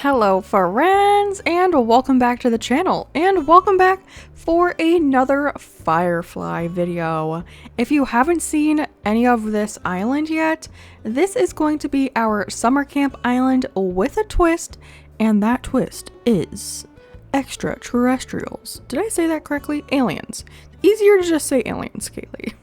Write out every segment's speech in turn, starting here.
Hello friends, and welcome back to the channel, and welcome back for another Firefly video. If you haven't seen any of this island yet, this is going to be our summer camp island with a twist, and that twist is extraterrestrials. Did I say that correctly? Aliens. Easier to just say aliens, Kaylee.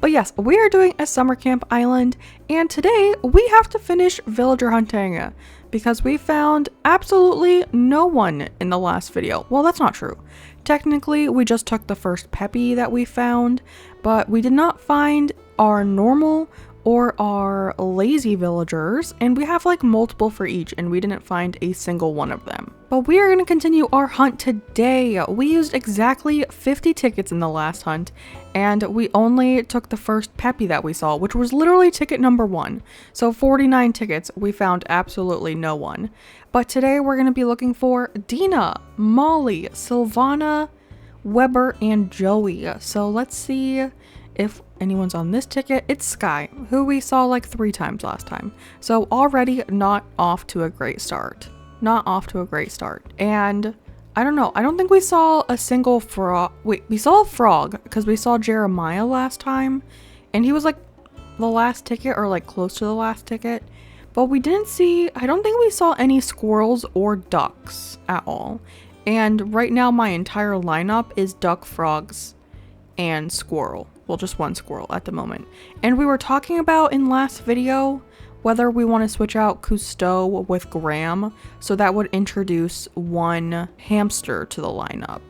But yes, we are doing a summer camp island, and today we have to finish villager hunting because we found absolutely no one in the last video. Well, that's not true. Technically, we just took the first Peppy that we found, but we did not find our normal or our lazy villagers, and we have like multiple for each, and we didn't find a single one of them. But we are going to continue our hunt today. We used exactly 50 tickets in the last hunt, and we only took the first Peppy that we saw, which was literally ticket number 1. So 49 tickets, we found absolutely no one. But today we're going to be looking for Dina, Molly, Sylvana, Weber, and Joey. So let's see if anyone's on this ticket. It's Sky, who we saw like 3 times last time. So already not off to a great start. Not off to a great start. And I don't know. I don't think we saw a single frog. Wait, we saw a frog because we saw Jeremiah last time. And he was like the last ticket or like close to the last ticket. But we didn't see, I don't think we saw any squirrels or ducks at all. And right now my entire lineup is duck, frogs, and squirrel. Well, just one squirrel at the moment. And we were talking about in last video whether we want to switch out Cousteau with Graham, so that would introduce one hamster to the lineup,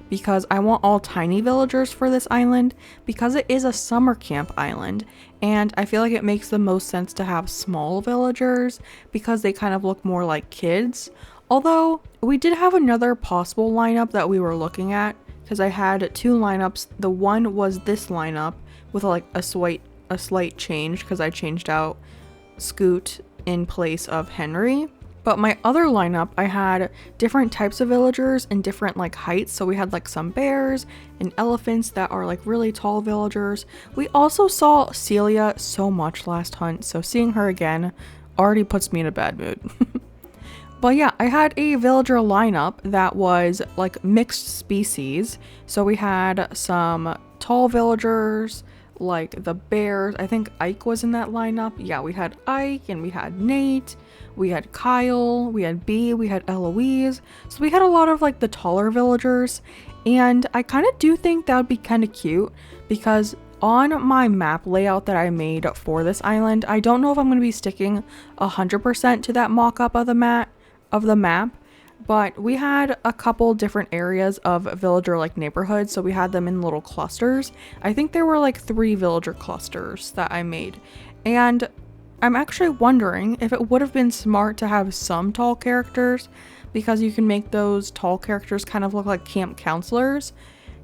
because I want all tiny villagers for this island because it is a summer camp island, and I feel like it makes the most sense to have small villagers because they kind of look more like kids. Although we did have another possible lineup that we were looking at, because I had 2 lineups. The one was this lineup with like a slight change because I changed out Scoot in place of Henry. But my other lineup, I had different types of villagers and different like heights. So we had like some bears and elephants that are like really tall villagers. We also saw Celia so much last hunt, so seeing her again already puts me in a bad mood. But yeah, I had a villager lineup that was like mixed species. So we had some tall villagers, like the bears. I think Ike was in that lineup. Yeah, we had Ike and we had Nate, we had Kyle, we had B, we had Eloise. So we had a lot of like the taller villagers. And I kind of do think that would be kind of cute because on my map layout that I made for this island, I don't know if I'm going to be sticking 100% to that mock-up of the map, but we had a couple different areas of villager like neighborhoods, so we had them in little clusters. I think there were like 3 villager clusters that I made, and I'm actually wondering if it would have been smart to have some tall characters, because you can make those tall characters kind of look like camp counselors.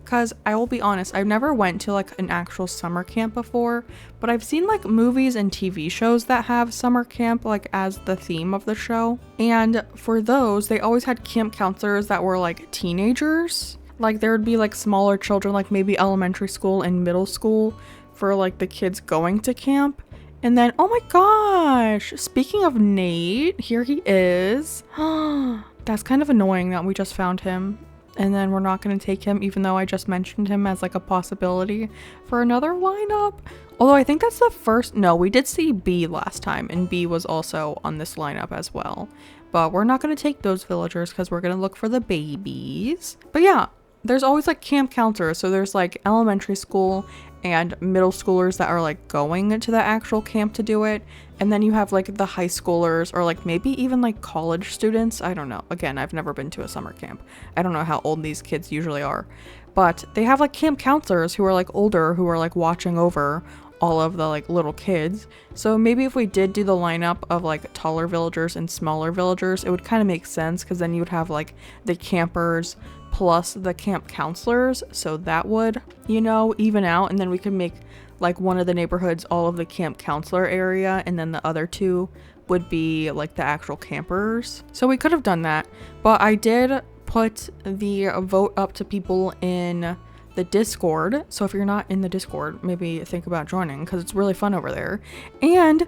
Because I will be honest, I've never went to like an actual summer camp before, but I've seen like movies and TV shows that have summer camp like as the theme of the show. And for those, they always had camp counselors that were like teenagers. Like there would be like smaller children, like maybe elementary school and middle school for like the kids going to camp. And then, oh my gosh, speaking of Nate, here he is. That's kind of annoying that we just found him. And then we're not going to take him, even though I just mentioned him as like a possibility for another lineup. Although I think that's the first. No, we did see B last time, and B was also on this lineup as well. But we're not going to take those villagers because we're going to look for the babies. But yeah, there's always like camp counselors. So there's like elementary school and middle schoolers that are like going to the actual camp to do it. And then you have like the high schoolers or like maybe even like college students. I don't know. Again, I've never been to a summer camp. I don't know how old these kids usually are. But they have like camp counselors who are like older, who are like watching over all of the like little kids. So maybe if we did do the lineup of like taller villagers and smaller villagers, it would kind of make sense, because then you would have like the campers plus the camp counselors. So that would, you know, even out, and then we could make like one of the neighborhoods all of the camp counselor area, and then the other 2 would be like the actual campers. So we could have done that, but I did put the vote up to people in the Discord. So if you're not in the Discord, maybe think about joining, because it's really fun over there. And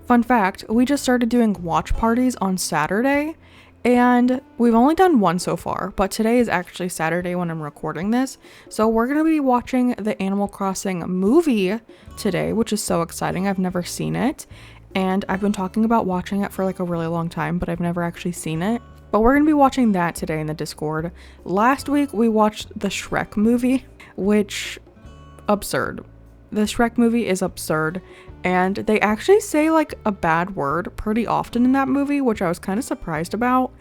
fun fact, we just started doing watch parties on Saturday, And we've only done one so far, but today is actually Saturday when I'm recording this. So we're going to be watching the Animal Crossing movie today, which is so exciting. I've never seen it. And I've been talking about watching it for like a really long time, but I've never actually seen it. But we're going to be watching that today in the Discord. Last week we watched the Shrek movie, which absurd. The Shrek movie is absurd. And they actually say like a bad word pretty often in that movie, which I was kind of surprised about.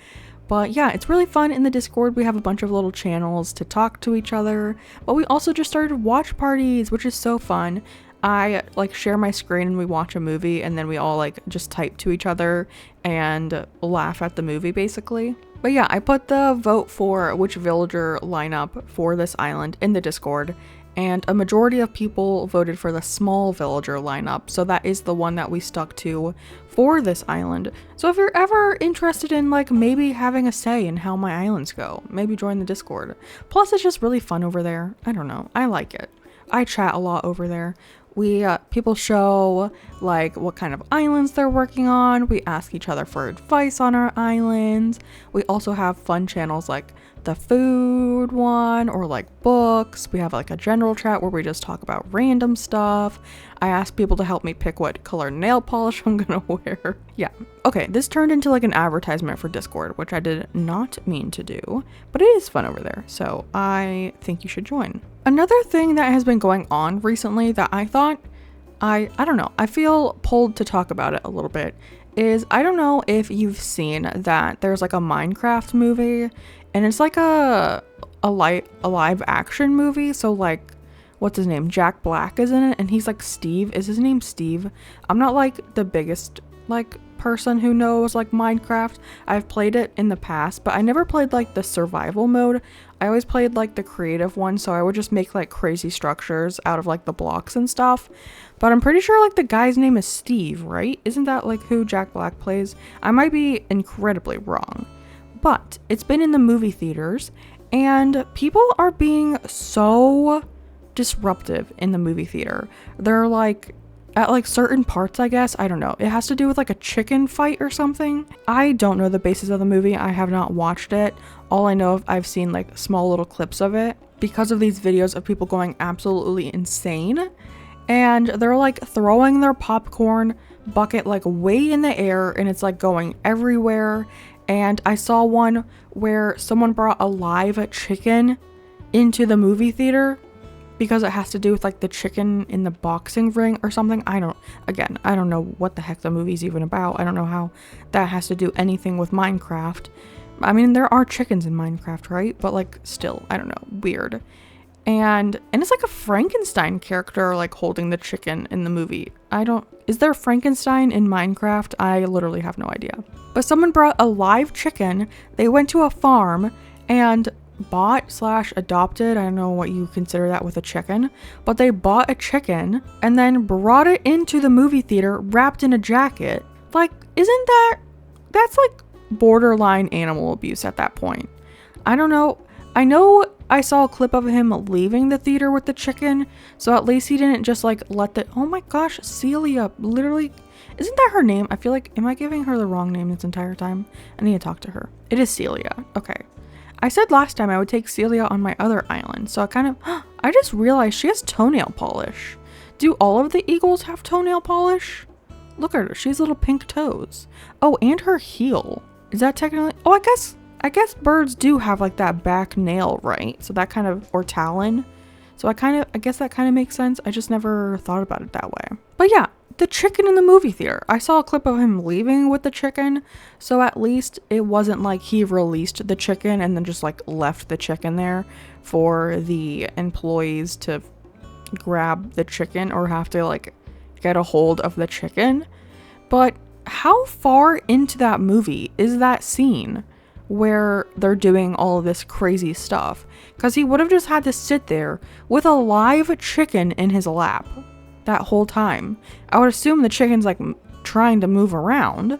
But yeah, it's really fun in the Discord. We have a bunch of little channels to talk to each other. But we also just started watch parties, which is so fun. I like share my screen and we watch a movie and then we all like just type to each other and laugh at the movie basically. But yeah, I put the vote for which villager lineup for this island in the Discord. And a majority of people voted for the small villager lineup, so that is the one that we stuck to for this island. So if you're ever interested in like maybe having a say in how my islands go, maybe join the Discord. Plus it's just really fun over there. I don't know, I like it. I chat a lot over there. People show like what kind of islands they're working on. We ask each other for advice on our islands. We also have fun channels like the food one or like books. We have like a general chat where we just talk about random stuff. I ask people to help me pick what color nail polish I'm gonna wear. Yeah. Okay, this turned into like an advertisement for Discord, which I did not mean to do, but it is fun over there, so I think you should join. Another thing that has been going on recently that I thought, I don't know, I feel pulled to talk about it a little bit, is I don't know if you've seen that there's like a Minecraft movie, and it's like a live action movie, so like, what's his name? Jack Black is in it, and he's like Steve. Is his name Steve? I'm not like the biggest like person who knows like Minecraft. I've played it in the past, but I never played like the survival mode. I always played like the creative one, so I would just make like crazy structures out of like the blocks and stuff. But I'm pretty sure like the guy's name is Steve, right? Isn't that like who Jack Black plays? I might be incredibly wrong, but it's been in the movie theaters and people are being so disruptive in the movie theater. They're like at like certain parts, I guess, I don't know, it has to do with like a chicken fight or something. I don't know the basis of the movie. I have not watched it. All I know, I've seen like small little clips of it because of these videos of people going absolutely insane, and they're like throwing their popcorn bucket like way in the air and it's like going everywhere. And I saw one where someone brought a live chicken into the movie theater because it has to do with like the chicken in the boxing ring or something. I don't know what the heck the movie's even about. I don't know how that has to do anything with Minecraft. I mean, there are chickens in Minecraft, right? But like still, I don't know, weird. And it's like a Frankenstein character like holding the chicken in the movie. Is there Frankenstein in Minecraft? I literally have no idea. But someone brought a live chicken. They went to a farm and bought/adopted, I don't know what you consider that with a chicken, but they bought a chicken and then brought it into the movie theater wrapped in a jacket. Like, that's like borderline animal abuse at that point. I don't know. I know I saw a clip of him leaving the theater with the chicken, so at least he didn't just like oh my gosh, Celia, literally, isn't that her name? I feel like, am I giving her the wrong name this entire time? I need to talk to her. It is Celia. Okay. I said last time I would take Celia on my other island, so I just realized she has toenail polish. Do all of the eagles have toenail polish? Look at her, she has little pink toes. Oh, and her heel. Is that technically, oh, I guess birds do have like that back nail, right? So that kind of, or talon. So I guess that kind of makes sense. I just never thought about it that way. But yeah, the chicken in the movie theater. I saw a clip of him leaving with the chicken, so at least it wasn't like he released the chicken and then just like left the chicken there for the employees to grab the chicken or have to like get a hold of the chicken. But how far into that movie is that scene where they're doing all of this crazy stuff? Because he would have just had to sit there with a live chicken in his lap that whole time. I would assume the chicken's like trying to move around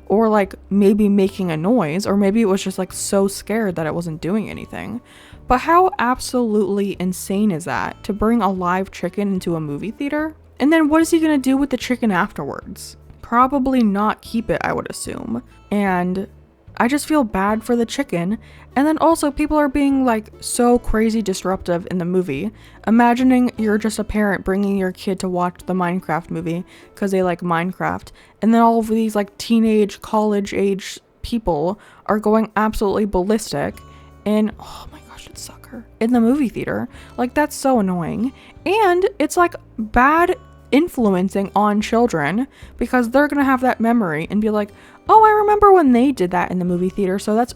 or like maybe making a noise, or maybe it was just like so scared that it wasn't doing anything. But how absolutely insane is that to bring a live chicken into a movie theater? And then what is he gonna do with the chicken afterwards? Probably not keep it, I would assume. And I just feel bad for the chicken. And then also people are being like so crazy disruptive in the movie. Imagining you're just a parent bringing your kid to watch the Minecraft movie because they like Minecraft, and then all of these like teenage college age people are going absolutely ballistic and oh my gosh, it's sucker in the movie theater. Like, that's so annoying. And it's like bad influencing on children because they're gonna have that memory and be like, oh, I remember when they did that in the movie theater, so that's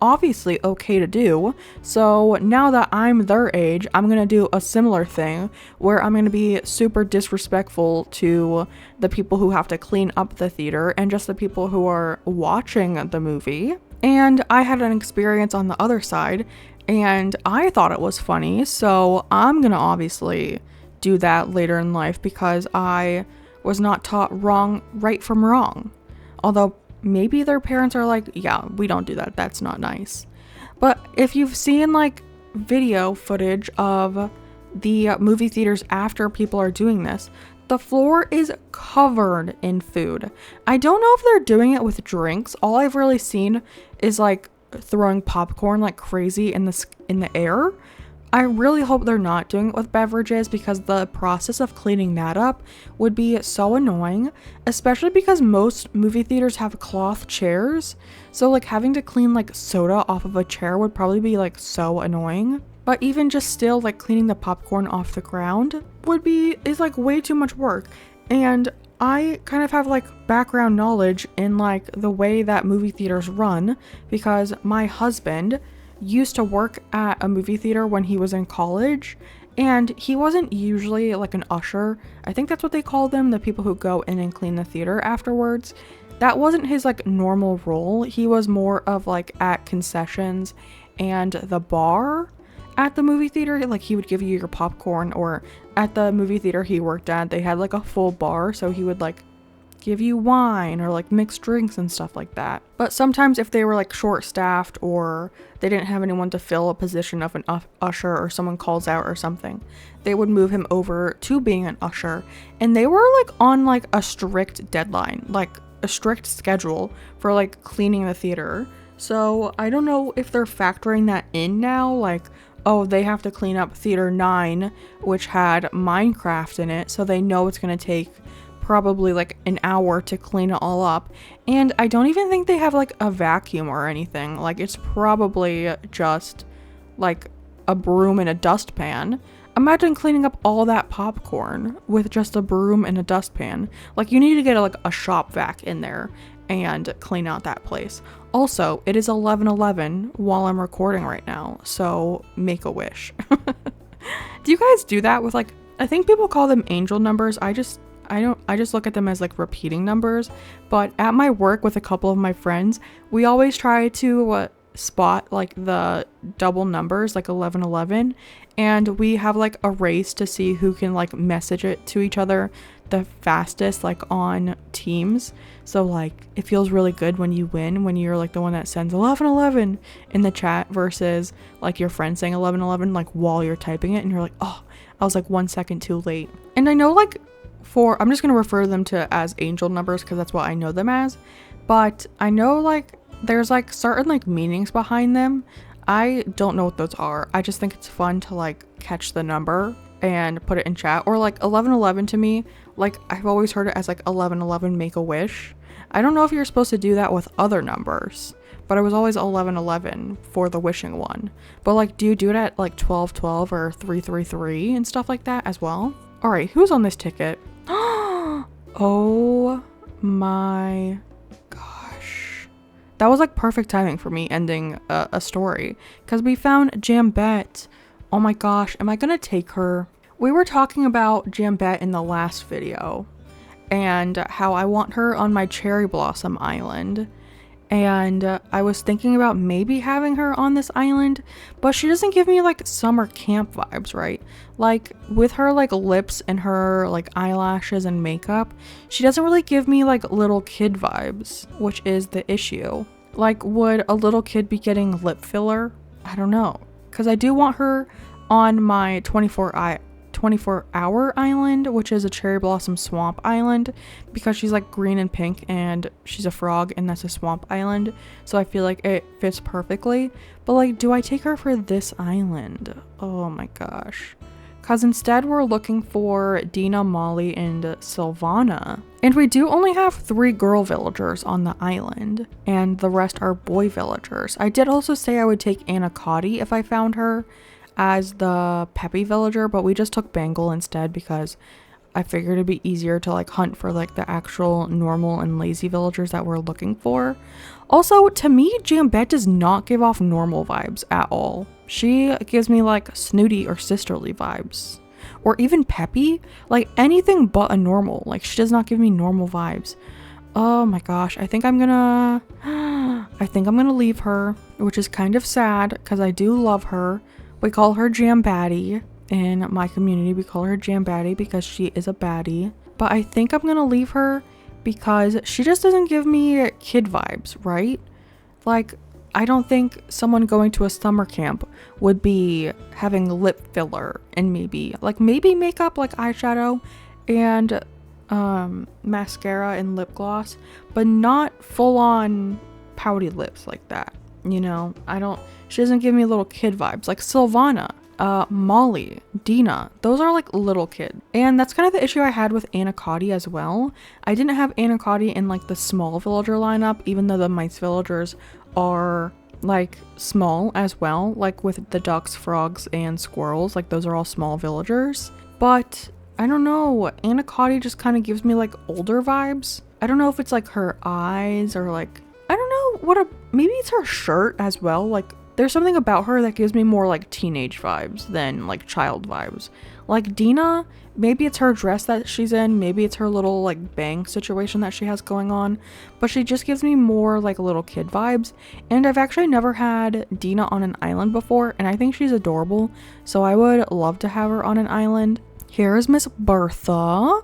obviously okay to do. So now that I'm their age, I'm gonna do a similar thing where I'm gonna be super disrespectful to the people who have to clean up the theater and just the people who are watching the movie. And I had an experience on the other side and I thought it was funny, so I'm gonna obviously do that later in life because I was not taught right from wrong. Although maybe their parents are like, yeah, we don't do that, that's not nice. But if you've seen like video footage of the movie theaters after people are doing this, the floor is covered in food. I don't know if they're doing it with drinks. All I've really seen is like throwing popcorn like crazy in the air. I really hope they're not doing it with beverages because the process of cleaning that up would be so annoying, especially because most movie theaters have cloth chairs. So like having to clean like soda off of a chair would probably be like so annoying. But even just still like cleaning the popcorn off the ground is like way too much work. And I kind of have like background knowledge in like the way that movie theaters run because my husband used to work at a movie theater when he was in college, and he wasn't usually like an usher. I think that's what they call them, the people who go in and clean the theater afterwards. That wasn't his like normal role. He was more of like at concessions and the bar at the movie theater. Like he would give you your popcorn, or at the movie theater he worked at, they had like a full bar, so he would like give you wine or like mixed drinks and stuff like that. But sometimes if they were like short staffed or they didn't have anyone to fill a position of an usher or someone calls out or something, they would move him over to being an usher. And they were like on like a strict deadline, like a strict schedule for like cleaning the theater. So I don't know if they're factoring that in now, like, oh, they have to clean up theater 9, which had Minecraft in it, so they know it's gonna take probably like an hour to clean it all up. And I don't even think they have like a vacuum or anything. Like it's probably just like a broom and a dustpan. Imagine cleaning up all that popcorn with just a broom and a dustpan. Like you need to get like a shop vac in there and clean out that place. Also, it is 11:11 while I'm recording right now, so make a wish. Do you guys do that with like, I think people call them angel numbers. I just look at them as like repeating numbers. But at my work with a couple of my friends, we always try to spot like the double numbers, like 11:11, and we have like a race to see who can like message it to each other the fastest, like on Teams. So like it feels really good when you win, when you're like the one that sends 11:11 in the chat versus like your friend saying 11:11 like while you're typing it and you're like, oh, I was like 1 second too late. And I know like I'm just gonna refer them to as angel numbers because that's what I know them as, but I know like there's like certain like meanings behind them. I don't know what those are. I just think it's fun to like catch the number and put it in chat. Or like 11:11 to me, like I've always heard it as like 11:11 make a wish. I don't know if you're supposed to do that with other numbers, but it was always 11:11 for the wishing one. But like, do you do it at like 12:12 or 3:33 and stuff like that as well? All right, who's on this ticket? Oh my gosh. That was like perfect timing for me ending a story because we found Jambette. Oh my gosh, am I gonna take her? We were talking about Jambette in the last video and how I want her on my cherry blossom island. And I was thinking about maybe having her on this island, but she doesn't give me like summer camp vibes, right? Like with her like lips and her like eyelashes and makeup, she doesn't really give me like little kid vibes, which is the issue. Like, would a little kid be getting lip filler? I don't know, because I do want her on my 24 24-hour island, which is a cherry blossom swamp island, because she's like green and pink and she's a frog and that's a swamp island. So I feel like it fits perfectly. But like, do I take her for this island? Oh my gosh. Because instead we're looking for Dina, Molly, and Sylvana. And we do only have 3 girl villagers on the island, and the rest are boy villagers. I did also say I would take Anacotti if I found her as the peppy villager, but we just took Bangle instead because I figured it'd be easier to like hunt for like the actual normal and lazy villagers that we're looking for. Also, to me, Jambette does not give off normal vibes at all. She gives me like snooty or sisterly vibes, or even peppy, like anything but a normal. Like, she does not give me normal vibes. Oh my gosh, I think I'm gonna leave her, which is kind of sad because I do love her. We call her Jambette. In my community, we call her Jambette because she is a baddie. But I think I'm gonna leave her because she just doesn't give me kid vibes, right? Like, I don't think someone going to a summer camp would be having lip filler and maybe makeup, like eyeshadow and mascara and lip gloss, but not full on pouty lips like that. You know, she doesn't give me little kid vibes. Like Sylvana, Molly, Dina, those are like little kid. And that's kind of the issue I had with Anacotti as well. I didn't have Anacotti in like the small villager lineup, even though the mice villagers are like small as well, like with the ducks, frogs, and squirrels. Like, those are all small villagers. But I don't know, Anacotti just kind of gives me like older vibes. I don't know if it's like her eyes or like, I don't know maybe it's her shirt as well. Like, there's something about her that gives me more like teenage vibes than like child vibes. Like Dina, maybe it's her dress that she's in, maybe it's her little like bang situation that she has going on, but she just gives me more like little kid vibes. And I've actually never had Dina on an island before, and I think she's adorable, so I would love to have her on an island. Here is Miss Bertha.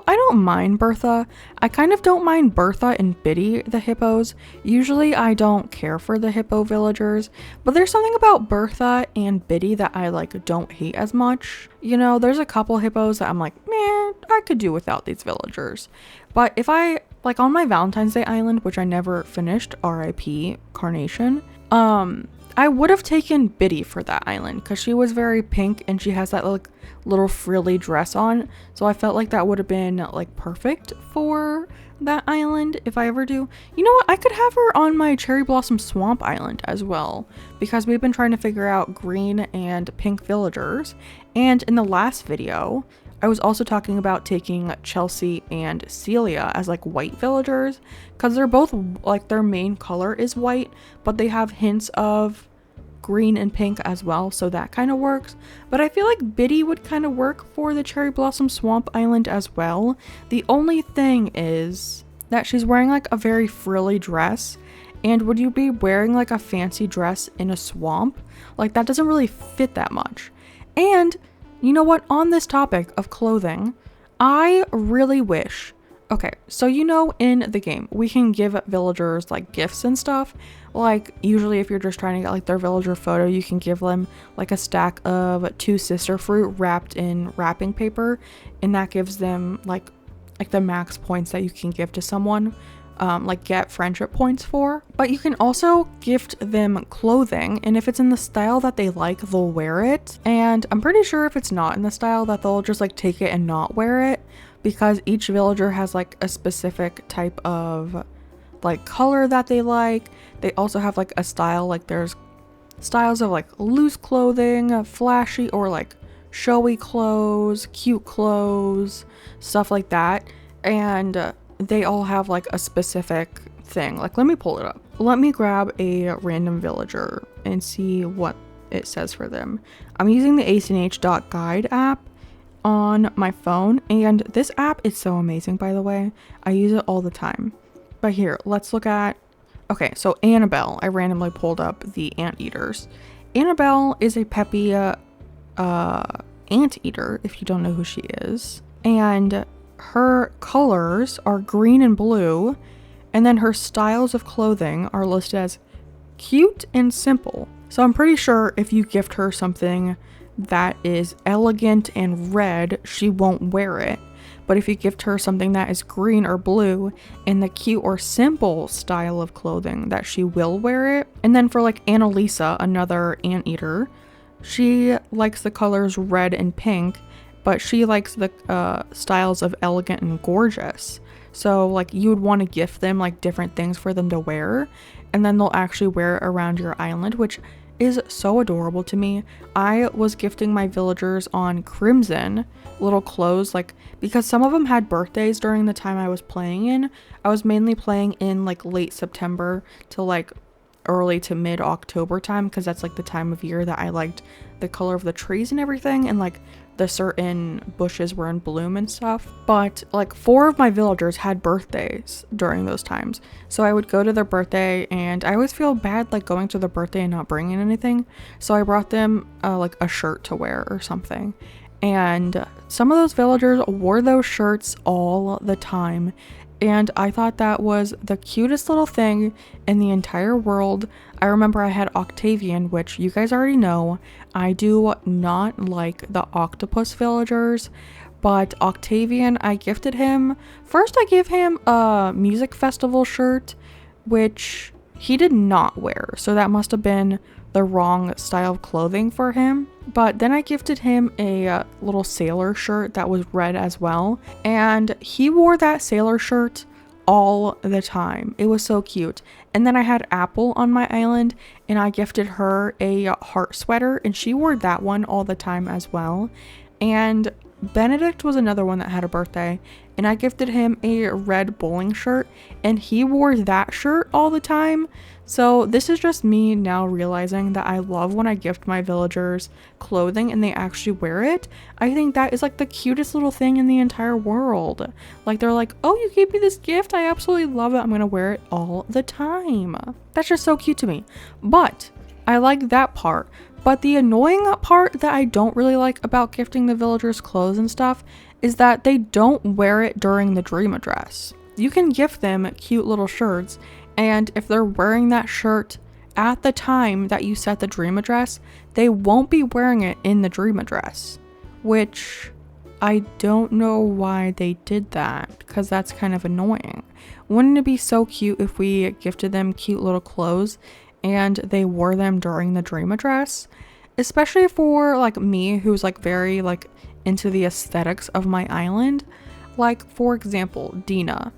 I don't mind Bertha. I kind of don't mind Bertha and Biddy, the hippos. Usually I don't care for the hippo villagers, but there's something about Bertha and Biddy that I like don't hate as much. You know, there's a couple hippos that I'm like, man, I could do without these villagers. But if I, like on my Valentine's Day island, which I never finished, RIP Carnation, I would have taken Biddy for that island because she was very pink and she has that like little frilly dress on, so I felt like that would have been like perfect for that island if I ever do. You know what, I could have her on my Cherry Blossom Swamp Island as well, because we've been trying to figure out green and pink villagers, and in the last video I was also talking about taking Chelsea and Celia as like white villagers, because they're both like, their main color is white, but they have hints of green and pink as well, so that kind of works. But I feel like Biddy would kind of work for the Cherry Blossom Swamp Island as well. The only thing is that she's wearing like a very frilly dress, and would you be wearing like a fancy dress in a swamp? Like, that doesn't really fit that much. And you know what, on this topic of clothing, I really wish, okay, so you know in the game, we can give villagers like gifts and stuff. Like, usually if you're just trying to get like their villager photo, you can give them like a stack of 2 sister fruit wrapped in wrapping paper, and that gives them like the max points that you can give to someone. Like get friendship points for. But you can also gift them clothing, and if it's in the style that they like, they'll wear it. And I'm pretty sure if it's not in the style, that they'll just like take it and not wear it, because each villager has like a specific type of like color that they like. They also have like a style, like there's styles of like loose clothing, flashy or like showy clothes, cute clothes, stuff like that. And they all have like a specific thing. Like, let me pull it up. Let me grab a random villager and see what it says for them. I'm using the ACNH.guide app on my phone, and this app is so amazing, by the way. I use it all the time. But here, let's look at, okay, so Annabelle. I randomly pulled up the anteaters. Annabelle is a peppy anteater, if you don't know who she is. And her colors are green and blue, and then her styles of clothing are listed as cute and simple. So I'm pretty sure if you gift her something that is elegant and red, she won't wear it. But if you gift her something that is green or blue in the cute or simple style of clothing, that she will wear it. And then for like Annalisa, another anteater, she likes the colors red and pink, but she likes the styles of elegant and gorgeous. So like you would want to gift them like different things for them to wear, and then they'll actually wear it around your island, which is so adorable to me. I was gifting my villagers on Crimson little clothes, like because some of them had birthdays during the time I was playing in. I was mainly playing in like late September to like early to mid October time, because that's like the time of year that I liked the color of the trees and everything, and like the certain bushes were in bloom and stuff. But like 4 of my villagers had birthdays during those times, so I would go to their birthday, and I always feel bad like going to their birthday and not bringing anything, so I brought them like a shirt to wear or something. And some of those villagers wore those shirts all the time, and I thought that was the cutest little thing in the entire world. I remember I had Octavian, which you guys already know, I do not like the octopus villagers, but Octavian, I gifted him. First I gave him a music festival shirt, which he did not wear, so that must have been the wrong style of clothing for him. But then I gifted him a little sailor shirt that was red as well, and he wore that sailor shirt all the time. It was so cute. And then I had Apple on my island, and I gifted her a heart sweater, and she wore that one all the time as well. And Benedict was another one that had a birthday, and I gifted him a red bowling shirt, and he wore that shirt all the time. So this is just me now realizing that I love when I gift my villagers clothing and they actually wear it. I think that is like the cutest little thing in the entire world. Like they're like, oh, you gave me this gift, I absolutely love it, I'm gonna wear it all the time. That's just so cute to me. But I like that part. But the annoying part that I don't really like about gifting the villagers clothes and stuff is that they don't wear it during the dream address. You can gift them cute little shirts, and if they're wearing that shirt at the time that you set the dream address, they won't be wearing it in the dream address, which I don't know why they did that, because that's kind of annoying. Wouldn't it be so cute if we gifted them cute little clothes and they wore them during the dream address? Especially for like me, who's like very like into the aesthetics of my island. Like for example, Dina.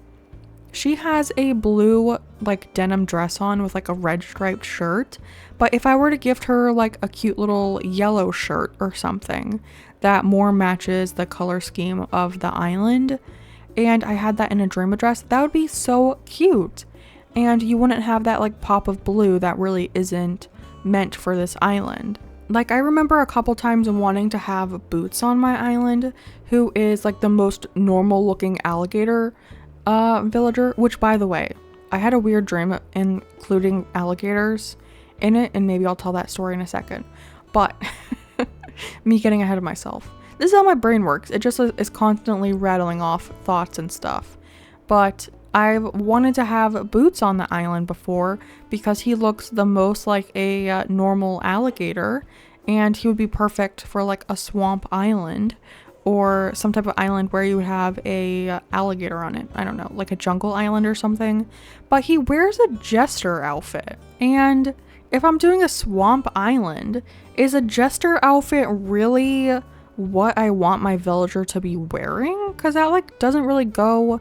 She has a blue like denim dress on with like a red striped shirt, but if I were to gift her like a cute little yellow shirt or something that more matches the color scheme of the island, and I had that in a dream address, that would be so cute. And you wouldn't have that like pop of blue that really isn't meant for this island. Like I remember a couple times wanting to have Boots on my island, who is like the most normal looking alligator villager, which by the way, I had a weird dream including alligators in it, and maybe I'll tell that story in a second. But me getting ahead of myself. This is how my brain works. It just is constantly rattling off thoughts and stuff. But I've wanted to have Boots on the island before because he looks the most like a normal alligator, and he would be perfect for like a swamp island or some type of island where you would have a alligator on it. I don't know, like a jungle island or something. But he wears a jester outfit, and if I'm doing a swamp island, is a jester outfit really what I want my villager to be wearing? Because that like doesn't really go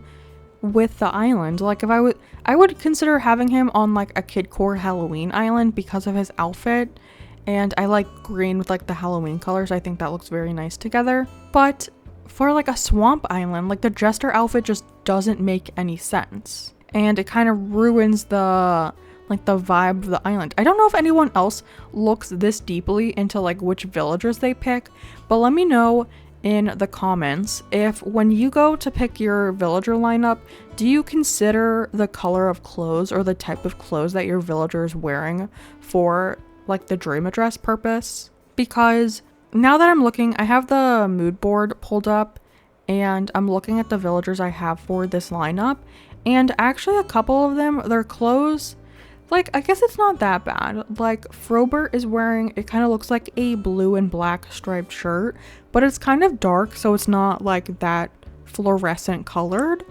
with the island. Like if I would consider having him on like a kidcore Halloween island because of his outfit, and I like green with like the Halloween colors. I think that looks very nice together. But for like a swamp island, like the jester outfit just doesn't make any sense, and it kind of ruins the vibe of the island. I don't know if anyone else looks this deeply into like which villagers they pick, but let me know in the comments if when you go to pick your villager lineup, do you consider the color of clothes or the type of clothes that your villager is wearing for like the dream address purpose? Because now that I'm looking, I have the mood board pulled up and I'm looking at the villagers I have for this lineup, and actually a couple of them, their clothes, Like, I guess it's not that bad. Like, Frobert is wearing, it kind of looks like a blue and black striped shirt, but it's kind of dark, so it's not like that fluorescent colored.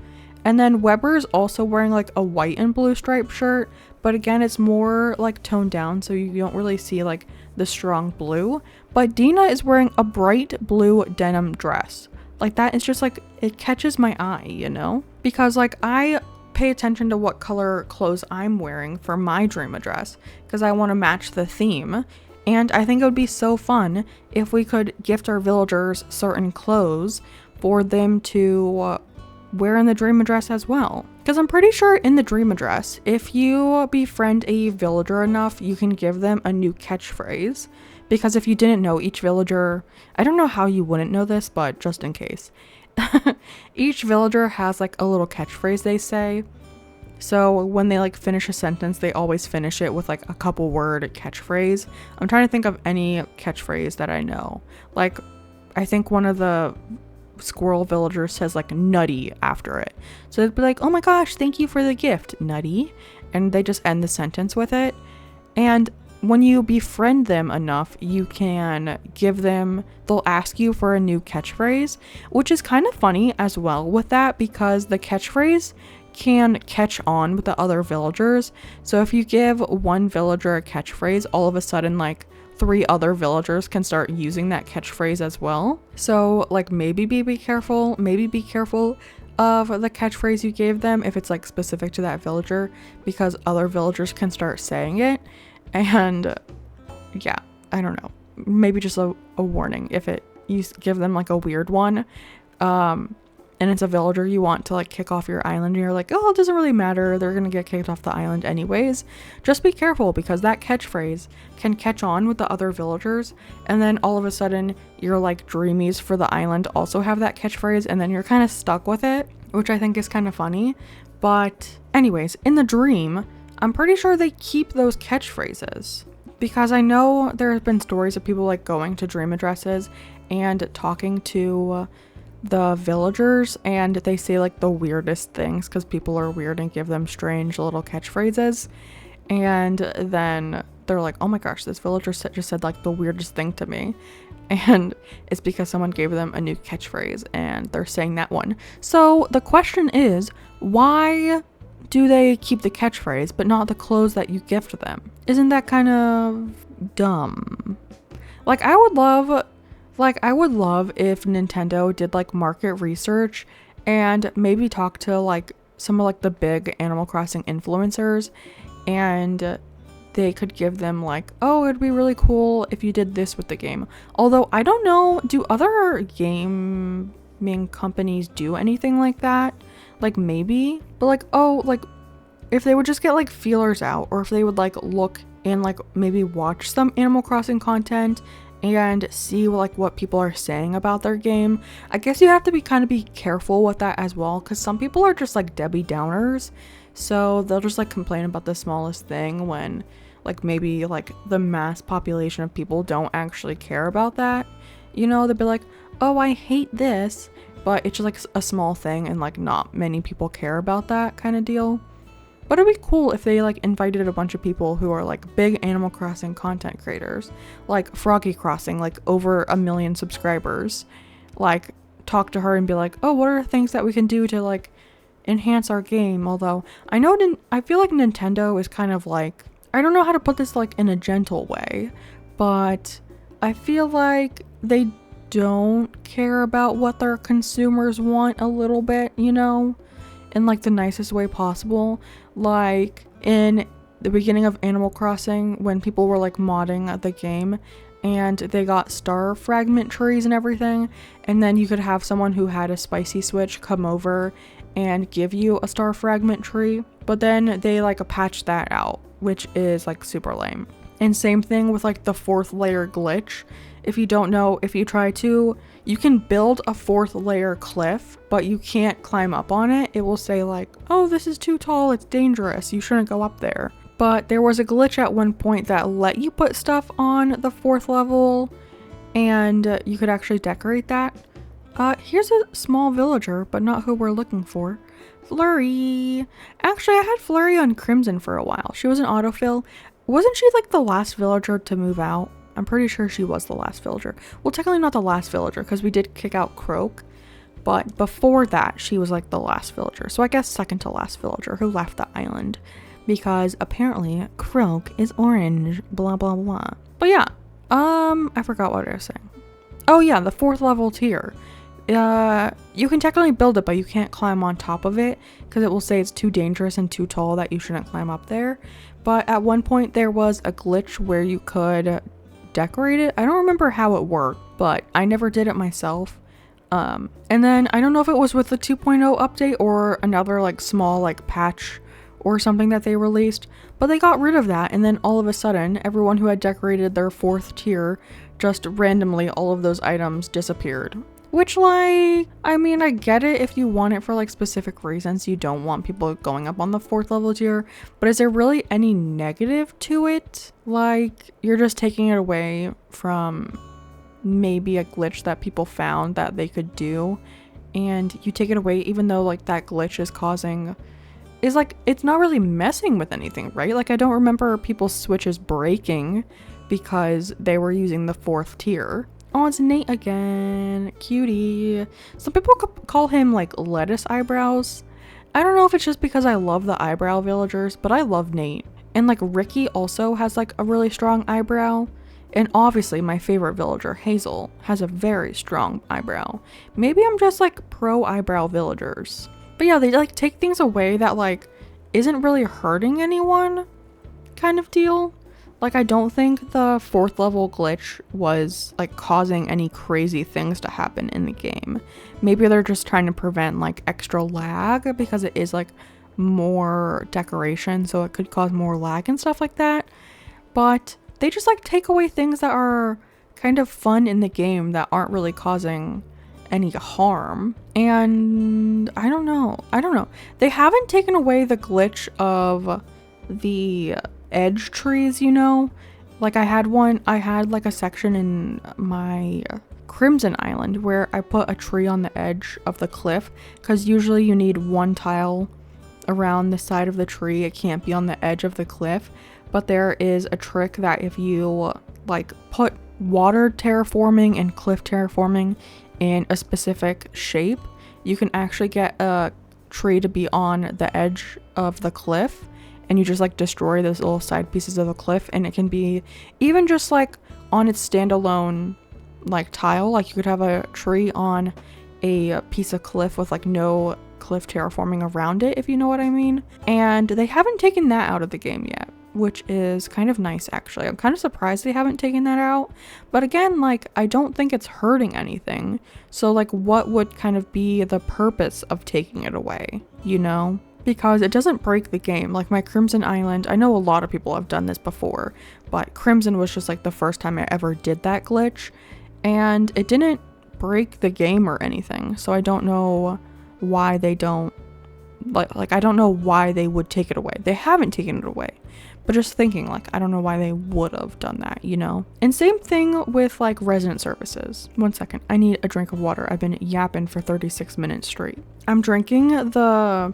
And then Weber is also wearing like a white and blue striped shirt, but again, it's more like toned down, so you don't really see like the strong blue. But Dina is wearing a bright blue denim dress. Like, that is just like, it catches my eye, you know? Because like, I pay attention to what color clothes I'm wearing for my dream address because I want to match the theme. And I think it would be so fun if we could gift our villagers certain clothes for them to wear in the dream address as well. Because I'm pretty sure in the dream address, if you befriend a villager enough, you can give them a new catchphrase. Because if you didn't know, each villager, I don't know how you wouldn't know this, but just in case, each villager has like a little catchphrase they say. So when they like finish a sentence, they always finish it with like a couple word catchphrase. I'm trying to think of any catchphrase that I know. Like, I think one of the squirrel villagers says like nutty after it. So it'd be like, oh my gosh, thank you for the gift, nutty. And they just end the sentence with it. And when you befriend them enough, you can give them, they'll ask you for a new catchphrase, which is kind of funny as well with that because the catchphrase can catch on with the other villagers. So if you give one villager a catchphrase, all of a sudden like 3 other villagers can start using that catchphrase as well. So like maybe be careful of the catchphrase you gave them if it's like specific to that villager, because other villagers can start saying it. And yeah, I don't know, maybe just a warning if you give them like a weird one and it's a villager you want to like kick off your island and you're like, oh, it doesn't really matter, they're gonna get kicked off the island anyways. Just be careful because that catchphrase can catch on with the other villagers, and then all of a sudden your like dreamies for the island also have that catchphrase, and then you're kind of stuck with it, which I think is kind of funny. But anyways, in the dream, I'm pretty sure they keep those catchphrases because I know there have been stories of people like going to dream addresses and talking to the villagers, and they say like the weirdest things because people are weird and give them strange little catchphrases, and then they're like, oh my gosh, this villager just said like the weirdest thing to me, and it's because someone gave them a new catchphrase and they're saying that one. So the question is, why do they keep the catchphrase but not the clothes that you gift them? Isn't that kind of dumb? Like, I would love if Nintendo did like market research and maybe talk to like some of like the big Animal Crossing influencers, and they could give them like, oh, it'd be really cool if you did this with the game. Although I don't know, do other gaming companies do anything like that? Like maybe, but like, oh, like if they would just get like feelers out, or if they would like look and like maybe watch some Animal Crossing content and see like what people are saying about their game. I guess you have to be careful with that as well, because some people are just like Debbie Downers, so they'll just like complain about the smallest thing when like maybe like the mass population of people don't actually care about that. You know, they'll be like, oh, I hate this, but it's just like a small thing and like not many people care about that kind of deal. But it'd be cool if they like invited a bunch of people who are like big Animal Crossing content creators, like Froggy Crossing, like over 1 million subscribers, like talk to her and be like, oh, what are things that we can do to like enhance our game? Although I feel like Nintendo is kind of like, I don't know how to put this like in a gentle way, but I feel like they don't care about what their consumers want a little bit, you know, in like the nicest way possible. Like in the beginning of Animal Crossing, when people were like modding the game and they got star fragment trees and everything, and then you could have someone who had a spicy switch come over and give you a star fragment tree, but then they like patched that out, which is like super lame. And same thing with like the 4th layer glitch. If you don't know, if you try to, you can build a 4th layer cliff, but you can't climb up on it. It will say like, oh, this is too tall, it's dangerous, you shouldn't go up there. But there was a glitch at one point that let you put stuff on the 4th level, and you could actually decorate that. Here's a small villager, but not who we're looking for. Flurry. Actually, I had Flurry on Crimson for a while. She was an autofill. Wasn't she like the last villager to move out? I'm pretty sure she was the last villager. Well, technically not the last villager because we did kick out Croak. But before that, she was like the last villager. So I guess second to last villager who left the island. Because apparently Croak is orange. Blah, blah, blah. But yeah. I forgot what I was saying. Oh yeah, the 4th level tier. You can technically build it, but you can't climb on top of it because it will say it's too dangerous and too tall that you shouldn't climb up there. But at one point there was a glitch where you could decorate it. I don't remember how it worked, but I never did it myself. And then I don't know if it was with the 2.0 update or another like small like patch or something that they released, but they got rid of that, and then all of a sudden everyone who had decorated their 4th tier, just randomly all of those items disappeared. Which, like, I mean, I get it if you want it for like specific reasons. You don't want people going up on the 4th level tier, but is there really any negative to it? Like, you're just taking it away from maybe a glitch that people found that they could do, and you take it away even though like that glitch is like, it's not really messing with anything, right? Like, I don't remember people's switches breaking because they were using the 4th tier. Oh, it's Nate again. Cutie. Some people call him like lettuce eyebrows. I don't know if it's just because I love the eyebrow villagers, but I love Nate. And like Ricky also has like a really strong eyebrow. And obviously my favorite villager, Hazel, has a very strong eyebrow. Maybe I'm just like pro eyebrow villagers. But yeah, they like take things away that like isn't really hurting anyone kind of deal. Like, I don't think the 4th level glitch was like causing any crazy things to happen in the game. Maybe they're just trying to prevent like extra lag because it is like more decoration, so it could cause more lag and stuff like that. But they just like take away things that are kind of fun in the game that aren't really causing any harm. And I don't know. They haven't taken away the glitch of the edge trees, you know? Like I had like a section in my Crimson Island where I put a tree on the edge of the cliff because usually you need one tile around the side of the tree. It can't be on the edge of the cliff. But there is a trick that if you like put water terraforming and cliff terraforming in a specific shape, you can actually get a tree to be on the edge of the cliff, and you just like destroy those little side pieces of the cliff, and it can be even just like on its standalone like tile. Like you could have a tree on a piece of cliff with like no cliff terraforming around it, if you know what I mean. And they haven't taken that out of the game yet, which is kind of nice actually. I'm kind of surprised they haven't taken that out, but again, like I don't think it's hurting anything. So like what would kind of be the purpose of taking it away, you know? Because it doesn't break the game. Like my Crimson Island, I know a lot of people have done this before, but Crimson was just like the first time I ever did that glitch, and it didn't break the game or anything. So I don't know why they don't like I don't know why they would take it away. They haven't taken it away, but just thinking like I don't know why they would have done that, you know? And same thing with like resident services. One second, I need a drink of water. I've been yapping for 36 minutes straight. I'm drinking the,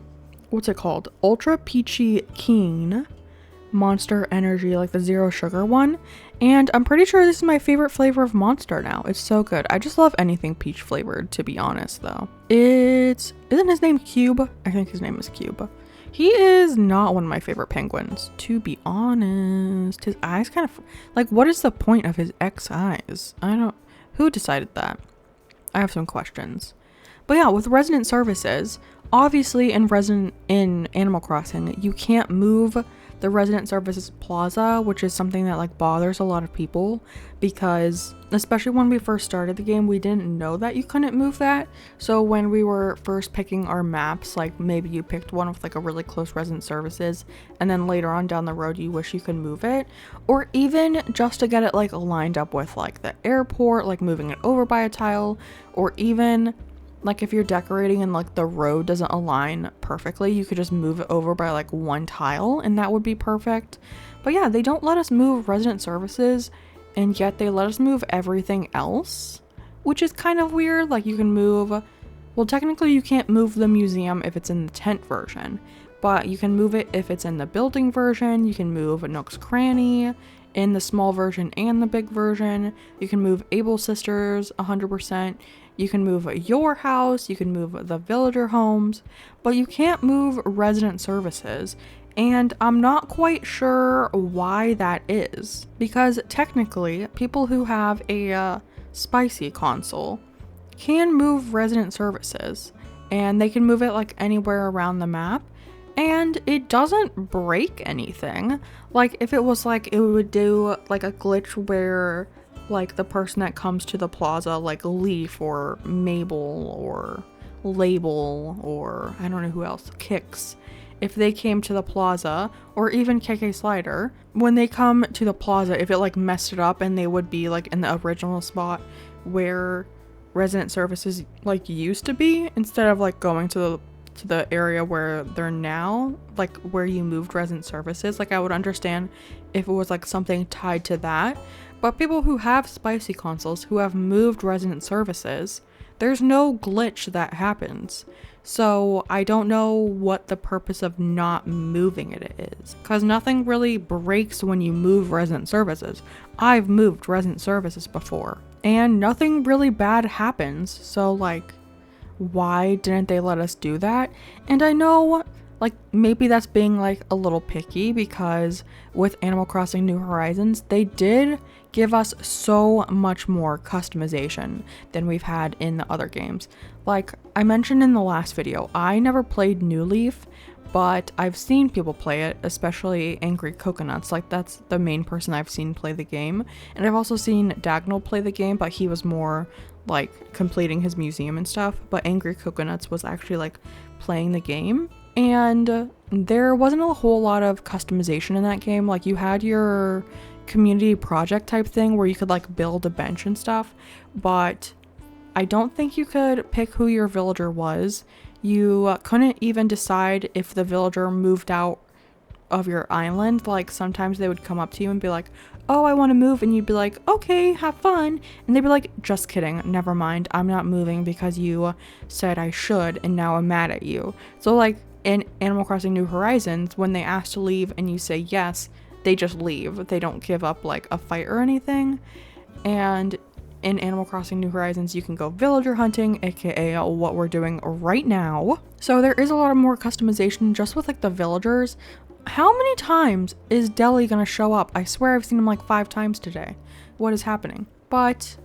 what's it called? Ultra Peachy Keen Monster Energy, like the 0 sugar one. And I'm pretty sure this is my favorite flavor of Monster now. It's so good. I just love anything peach flavored, to be honest though. Isn't his name Cube? I think his name is Cube. He is not one of my favorite penguins, to be honest. His eyes kind of, like, what is the point of his X eyes? Who decided that? I have some questions. But yeah, with resident services, obviously in Animal Crossing, you can't move the resident services plaza, which is something that like bothers a lot of people, because especially when we first started the game, we didn't know that you couldn't move that. So when we were first picking our maps, like maybe you picked one with like a really close resident services, and then later on down the road you wish you could move it, or even just to get it like lined up with like the airport, like moving it over by a tile, or even like if you're decorating and like the road doesn't align perfectly, you could just move it over by like one tile and that would be perfect. But yeah, they don't let us move resident services, and yet they let us move everything else, which is kind of weird. Like, you can move, well, technically you can't move the museum if it's in the tent version, but you can move it if it's in the building version. You can move Nook's Cranny in the small version and the big version. You can move Able Sisters 100%. You can move your house, you can move the villager homes, but you can't move resident services. And I'm not quite sure why that is, because technically people who have a spicy console can move resident services, and they can move it like anywhere around the map, and it doesn't break anything. Like, if it was like, it would do like a glitch where like the person that comes to the plaza, like Leaf or Mabel or Label or I don't know who else, Kix, if they came to the plaza, or even KK Slider, when they come to the plaza, if it like messed it up and they would be like in the original spot where resident services like used to be, instead of like going to the area where they're now, like where you moved resident services, like I would understand if it was like something tied to that. But people who have spicy consoles who have moved resident services, there's no glitch that happens. So I don't know what the purpose of not moving it is, because nothing really breaks when you move resident services. I've moved resident services before and nothing really bad happens. So like, why didn't they let us do that? And I know like maybe that's being like a little picky, because with Animal Crossing New Horizons, they did give us so much more customization than we've had in the other games. Like I mentioned in the last video, I never played New Leaf, but I've seen people play it, especially Angry Coconuts. Like that's the main person I've seen play the game. And I've also seen Dagnall play the game, but he was more like completing his museum and stuff. But Angry Coconuts was actually like playing the game. And there wasn't a whole lot of customization in that game. Like you had your community project type thing where you could like build a bench and stuff, but I don't think you could pick who your villager was. You couldn't even decide if the villager moved out of your island. Like sometimes they would come up to you and be like, oh, I want to move, and you'd be like, okay, have fun, and they'd be like, just kidding, never mind, I'm not moving because you said I should and now I'm mad at you. So like in Animal Crossing New Horizons, when they ask to leave and you say yes, they just leave. They don't give up like a fight or anything. And in Animal Crossing New Horizons, you can go villager hunting, aka what we're doing right now. So there is a lot of more customization just with like the villagers. How many times is Deli gonna show up? I swear I've seen him like 5 times today. What is happening? But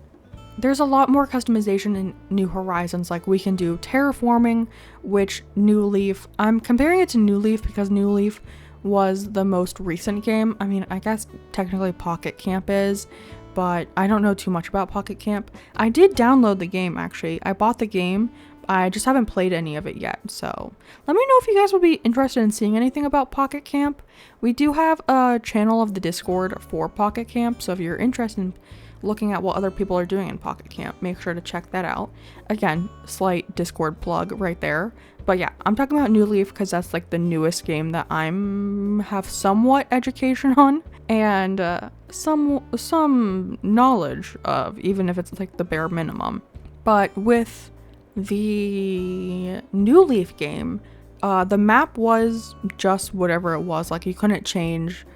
there's a lot more customization in New Horizons. Like we can do terraforming, which New Leaf, I'm comparing it to New Leaf because New Leaf was the most recent game. I mean, I guess technically Pocket Camp is, but I don't know too much about Pocket Camp. I did download the game actually. I bought the game. I just haven't played any of it yet. So let me know if you guys would be interested in seeing anything about Pocket Camp. We do have a channel of the Discord for Pocket Camp. So if you're interested in looking at what other people are doing in Pocket Camp, make sure to check that out. Again, slight Discord plug right there. But yeah, I'm talking about New Leaf because that's like the newest game that have somewhat education on and some knowledge of, even if it's like the bare minimum. But with the New Leaf game, the map was just whatever it was. Like you couldn't change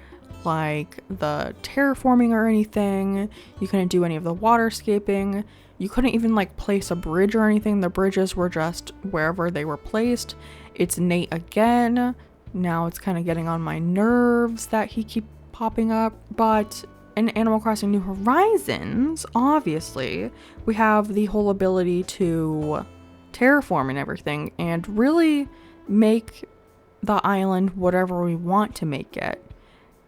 like the terraforming or anything. You couldn't do any of the waterscaping. You couldn't even like place a bridge or anything. The bridges were just wherever they were placed. It's Nate again. Now it's kind of getting on my nerves that he keeps popping up. But in Animal Crossing New Horizons, obviously, we have the whole ability to terraform and everything and really make the island whatever we want to make it.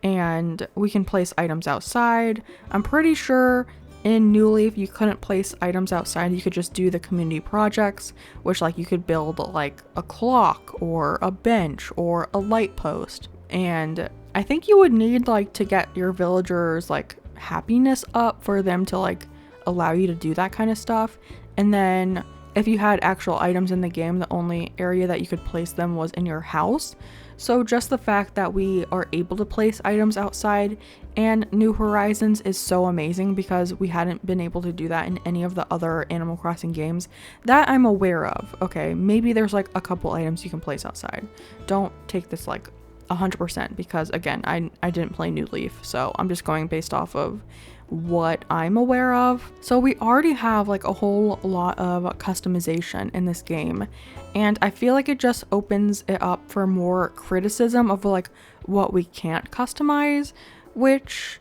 And we can place items outside. I'm pretty sure in New Leaf you couldn't place items outside. You could just do the community projects, which like you could build like a clock or a bench or a light post. And I think you would need like to get your villagers like happiness up for them to like allow you to do that kind of stuff. And then if you had actual items in the game, the only area that you could place them was in your house. So just the fact that we are able to place items outside and New Horizons is so amazing, because we hadn't been able to do that in any of the other Animal Crossing games that I'm aware of. Okay, maybe there's like a couple items you can place outside. Don't take this like 100%, because again, I didn't play New Leaf, so I'm just going based off of what I'm aware of. So we already have like a whole lot of customization in this game, and I feel like it just opens it up for more criticism of like what we can't customize, which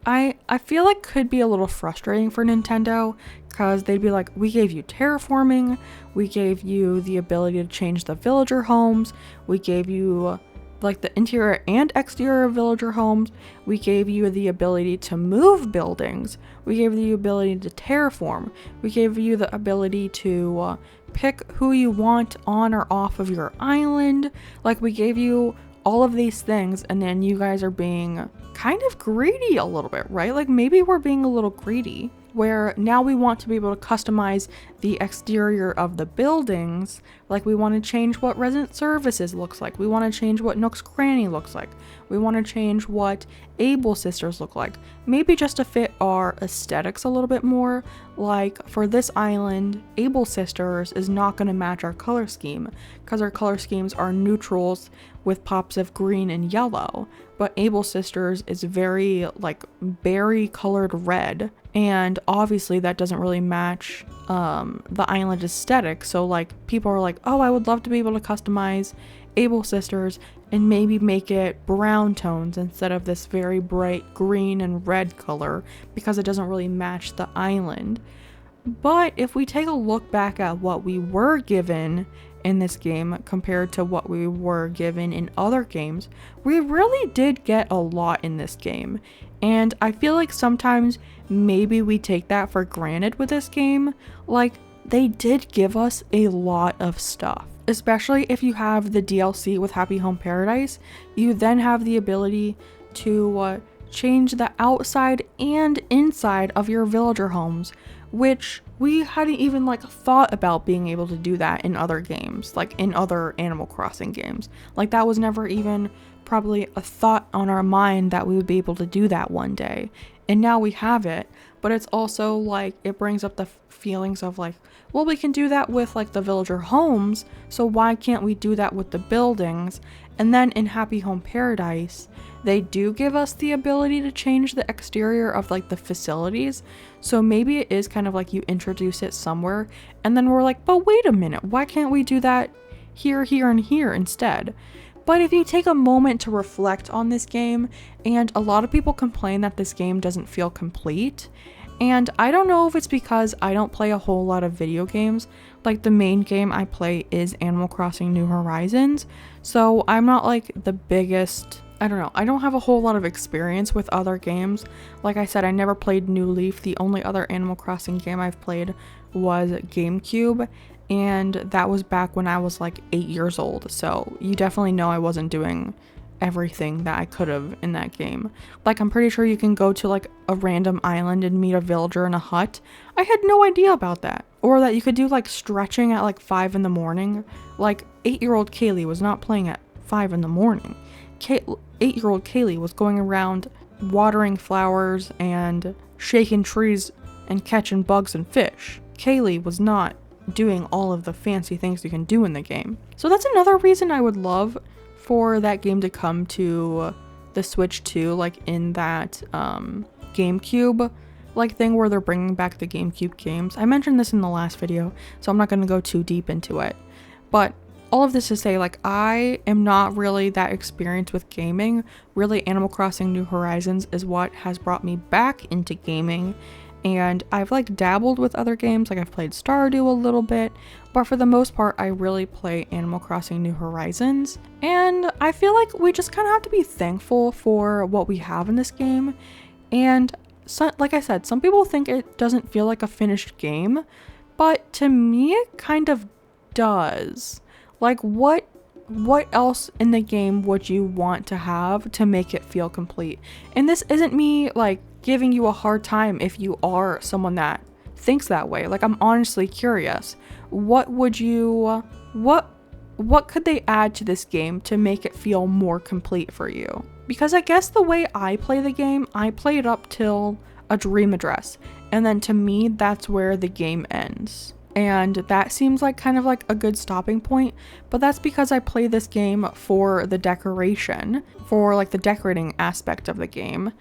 I feel like could be a little frustrating for Nintendo, because they'd be like, we gave you terraforming, we gave you the ability to change the villager homes, we gave you like the interior and exterior villager homes, we gave you the ability to move buildings, we gave you the ability to terraform, we gave you the ability to pick who you want on or off of your island. Like, we gave you all of these things, and then you guys are being kind of greedy a little bit, right? Like, maybe we're being a little greedy, where now we want to be able to customize the exterior of the buildings. Like, we want to change what Resident Services looks like, we want to change what Nook's Cranny looks like, we want to change what Able Sisters look like, maybe just to fit our aesthetics a little bit more. Like, for this island, Able Sisters is not going to match our color scheme, because our color schemes are neutrals with pops of green and yellow, but Able Sisters is very like berry colored red, and obviously that doesn't really match the island aesthetic. So like, people are like, oh, I would love to be able to customize Able Sisters and maybe make it brown tones instead of this very bright green and red color, because it doesn't really match the island. But if we take a look back at what we were given in this game compared to what we were given in other games, we really did get a lot in this game. And I feel like sometimes maybe we take that for granted with this game. Like, they did give us a lot of stuff. Especially if you have the DLC with Happy Home Paradise, you then have the ability to change the outside and inside of your villager homes, which we hadn't even like thought about being able to do that in other games, like in other Animal Crossing games. Like, that was never even probably a thought on our mind that we would be able to do that one day. And now we have it, but it's also like, it brings up the feelings of like, well, we can do that with like the villager homes, so why can't we do that with the buildings? And then in Happy Home Paradise, they do give us the ability to change the exterior of like the facilities. So maybe it is kind of like you introduce it somewhere, and then we're like, but wait a minute, why can't we do that here, here, and here instead? But if you take a moment to reflect on this game, and a lot of people complain that this game doesn't feel complete, and I don't know if it's because I don't play a whole lot of video games. Like, the main game I play is Animal Crossing New Horizons, so I'm not like the biggest, I don't know, I don't have a whole lot of experience with other games. Like I said, I never played New Leaf. The only other Animal Crossing game I've played was GameCube, and that was back when I was like 8 years old, so you definitely know I wasn't doing everything that I could have in that game. Like, I'm pretty sure you can go to like a random island and meet a villager in a hut. I had no idea about that. Or that you could do like stretching at like 5 in the morning. Like, 8-year-old Kaylee was not playing at 5 in the morning. 8-year-old Kaylee was going around watering flowers and shaking trees and catching bugs and fish. Kaylee was not doing all of the fancy things you can do in the game. So that's another reason I would love for that game to come to the Switch too, like in that GameCube like thing where they're bringing back the GameCube games. I mentioned this in the last video, so I'm not going to go too deep into it. But all of this to say, like, I am not really that experienced with gaming. Really, Animal Crossing New Horizons is what has brought me back into gaming. And I've like dabbled with other games, like I've played Stardew a little bit, but for the most part, I really play Animal Crossing New Horizons. And I feel like we just kind of have to be thankful for what we have in this game. And so, like I said, some people think it doesn't feel like a finished game, but to me, it kind of does. Like, what else in the game would you want to have to make it feel complete? And this isn't me like giving you a hard time if you are someone that thinks that way. Like, I'm honestly curious. What what could they add to this game to make it feel more complete for you? Because I guess the way I play the game, I play it up till a dream address, and then to me, that's where the game ends. And that seems like kind of like a good stopping point, but that's because I play this game for the decoration, for like the decorating aspect of the game.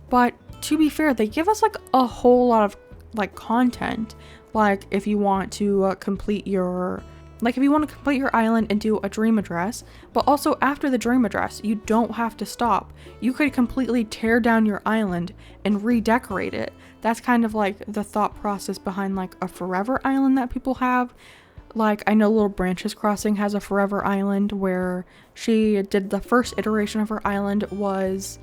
But to be fair, they give us like a whole lot of like content. Like if you want to complete your island and do a dream address, but also after the dream address, you don't have to stop. You could completely tear down your island and redecorate it. That's kind of like the thought process behind like a forever island that people have. Like I know Little Branches Crossing has a forever island where she did the first iteration of her island was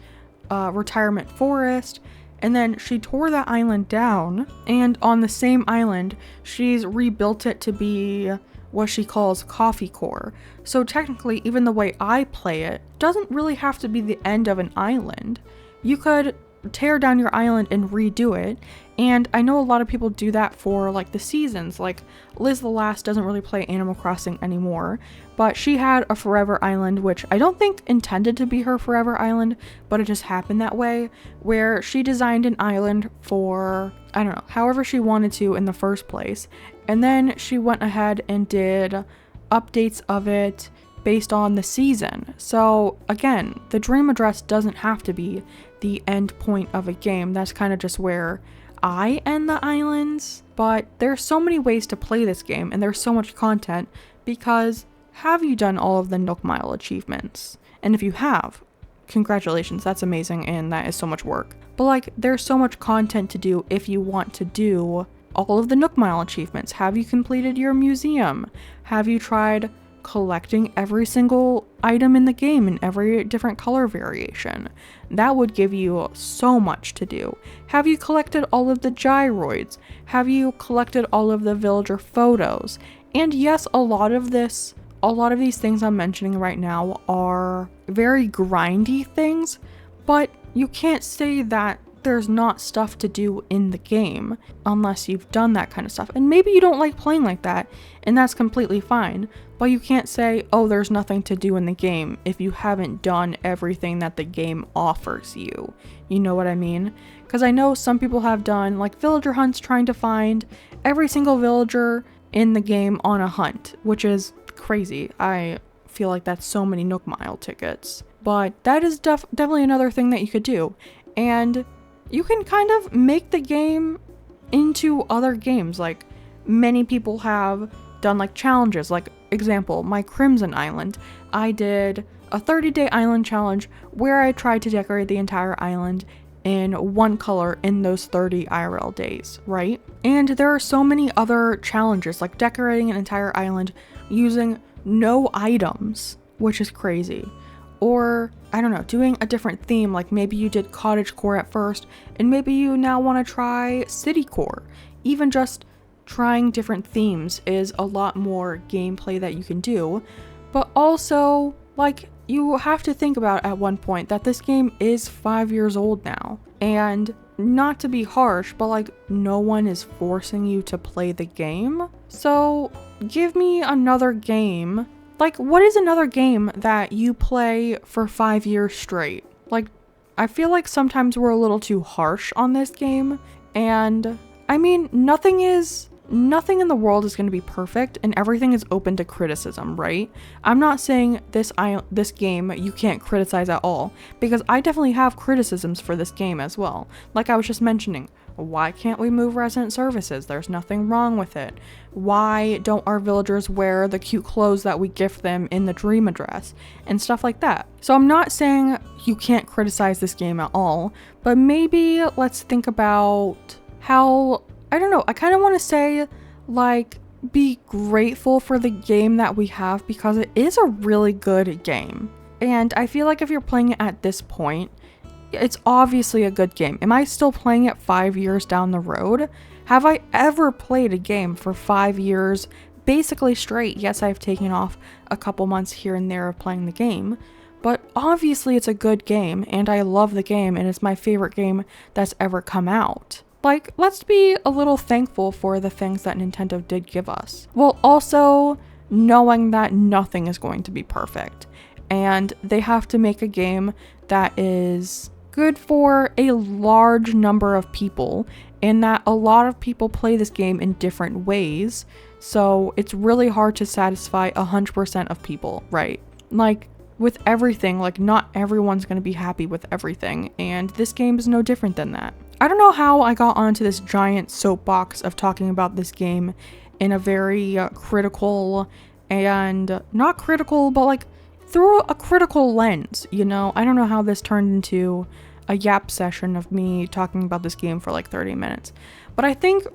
Retirement Forest, and then she tore that island down, and on the same island, she's rebuilt it to be what she calls Coffee Core. So technically, even the way I play it doesn't really have to be the end of an island. You could tear down your island and redo it, and I know a lot of people do that for like the seasons. Like Liz the Last doesn't really play Animal Crossing anymore, but she had a forever island, which I don't think intended to be her forever island, but it just happened that way, where she designed an island for, I don't know, however she wanted to in the first place. And then she went ahead and did updates of it based on the season. So again, the dream address doesn't have to be the end point of a game. That's kind of just where I end the islands. But there's so many ways to play this game, and there's so much content, because have you done all of the Nook Mile achievements? And if you have, congratulations, that's amazing, and that is so much work. But like, there's so much content to do if you want to do all of the Nook Mile achievements. Have you completed your museum? Have you tried collecting every single item in the game in every different color variation? That would give you so much to do. Have you collected all of the gyroids? Have you collected all of the villager photos? And yes, a lot of these things I'm mentioning right now are very grindy things, but you can't say that there's not stuff to do in the game unless you've done that kind of stuff. And maybe you don't like playing like that, and that's completely fine, but you can't say, oh, there's nothing to do in the game if you haven't done everything that the game offers you. You know what I mean? Because I know some people have done like villager hunts, trying to find every single villager in the game on a hunt, which is crazy. I feel like that's so many Nook Mile tickets, but that is definitely another thing that you could do. And you can kind of make the game into other games. Like many people have done like challenges. Like example, my Crimson Island, I did a 30-day island challenge where I tried to decorate the entire island in one color in those 30 IRL days, right? And there are so many other challenges, like decorating an entire island using no items, which is crazy. Or, I don't know, doing a different theme, like maybe you did cottagecore at first, and maybe you now want to try citycore. Even just trying different themes is a lot more gameplay that you can do. But also, like, you have to think about at one point that this game is 5 years old now. And not to be harsh, but like, no one is forcing you to play the game. So, give me another game. Like, what is another game that you play for 5 years straight? Like, I feel like sometimes we're a little too harsh on this game. And, I mean, nothing in the world is going to be perfect, and everything is open to criticism, right? I'm not saying this game you can't criticize at all, because I definitely have criticisms for this game as well. Like I was just mentioning, why can't we move resident services? There's nothing wrong with it. Why don't our villagers wear the cute clothes that we gift them in the dream address? And stuff like that. So I'm not saying you can't criticize this game at all, but maybe let's think about how, I don't know, I kind of want to say, like, be grateful for the game that we have, because it is a really good game. And I feel like if you're playing it at this point, it's obviously a good game. Am I still playing it 5 years down the road? Have I ever played a game for 5 years basically straight? Yes, I've taken off a couple months here and there of playing the game, but obviously it's a good game, and I love the game, and it's my favorite game that's ever come out. Like, let's be a little thankful for the things that Nintendo did give us. While also knowing that nothing is going to be perfect. And they have to make a game that is good for a large number of people, and that a lot of people play this game in different ways. So it's really hard to satisfy 100% of people, right? Like with everything, like not everyone's going to be happy with everything, and this game is no different than that. I don't know how I got onto this giant soapbox of talking about this game in a very critical and not critical, but like through a critical lens, you know? I don't know how this turned into a yap session of me talking about this game for like 30 minutes. But I think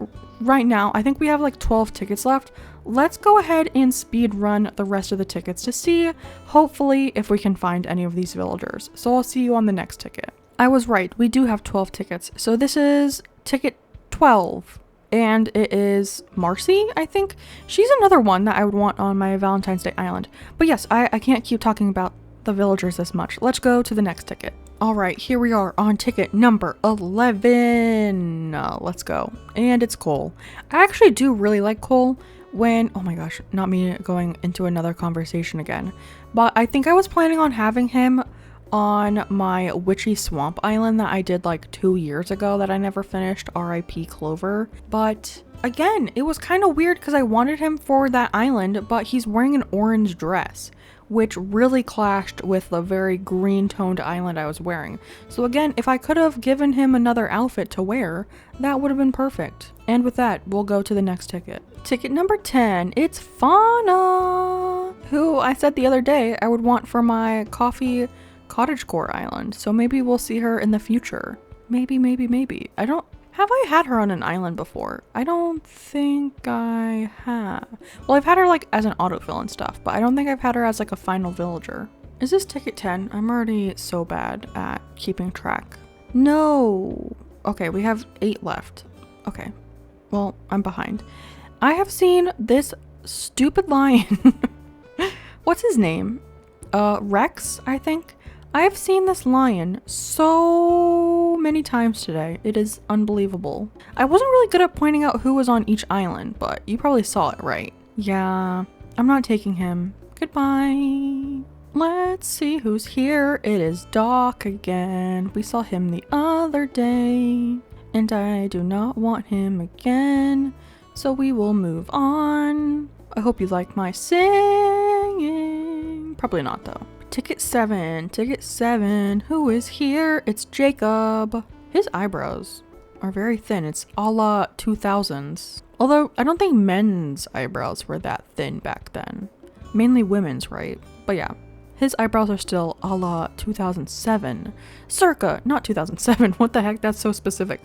right now, I think we have like 12 tickets left. Let's go ahead and speed run the rest of the tickets to see, hopefully, if we can find any of these villagers. So I'll see you on the next ticket. I was right, we do have 12 tickets. So this is ticket 12. And it is Marcy, I think. She's another one that I would want on my Valentine's Day island. But yes, I can't keep talking about the villagers this much. Let's go to the next ticket. All right, here we are on ticket number 11. Let's go. And it's Cole. I actually do really like Cole when, oh my gosh, not me going into another conversation again. But I think I was planning on having him on my Witchy Swamp Island that I did like 2 years ago that I never finished, RIP Clover. But again, it was kind of weird because I wanted him for that island, but he's wearing an orange dress, which really clashed with the very green toned island I was wearing. So again, if I could have given him another outfit to wear, that would have been perfect. And with that, we'll go to the next ticket. Ticket number 10, it's Fauna, who I said the other day I would want for my coffee cottagecore island, so maybe we'll see her in the future. Maybe. Have I had her on an island before? I don't think I have. Well, I've had her like as an autofill and stuff, but I don't think I've had her as like a final villager. Is this ticket 10? I'm already so bad at keeping track. No. Okay, we have 8 left. Okay. Well, I'm behind. I have seen this stupid lion. What's his name? Rex, I think. I have seen this lion so many times today. It is unbelievable. I wasn't really good at pointing out who was on each island, but you probably saw it, right? Yeah, I'm not taking him. Goodbye. Let's see who's here. It is Doc again. We saw him the other day, and I do not want him again. So we will move on. I hope you like my singing. Probably not though. Ticket 7, who is here? It's Jacob. His eyebrows are very thin. It's a la 2000s. Although I don't think men's eyebrows were that thin back then. Mainly women's, right? But yeah, his eyebrows are still a la 2007. Circa, not 2007. What the heck? That's so specific.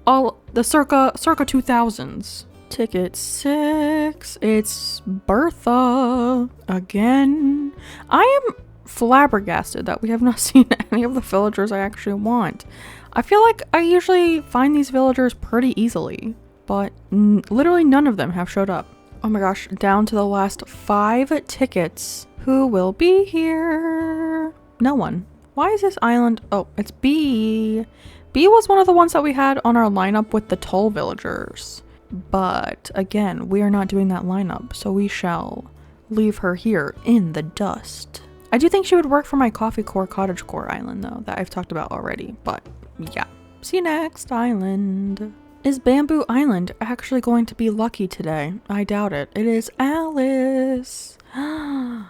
All the circa 2000s. Ticket 6, it's Bertha again. I am flabbergasted that we have not seen any of the villagers I actually want. I feel like I usually find these villagers pretty easily, but literally none of them have showed up. Oh my gosh, down to the last 5 tickets. Who will be here? No one. Why is this island? Oh, it's B. B was one of the ones that we had on our lineup with the Tull villagers. But again, we are not doing that lineup, so we shall leave her here in the dust. I do think she would work for my cottagecore island though, that I've talked about already, but yeah. See you next island. Is Bamboo Island actually going to be lucky today? I doubt it. It is Alice. I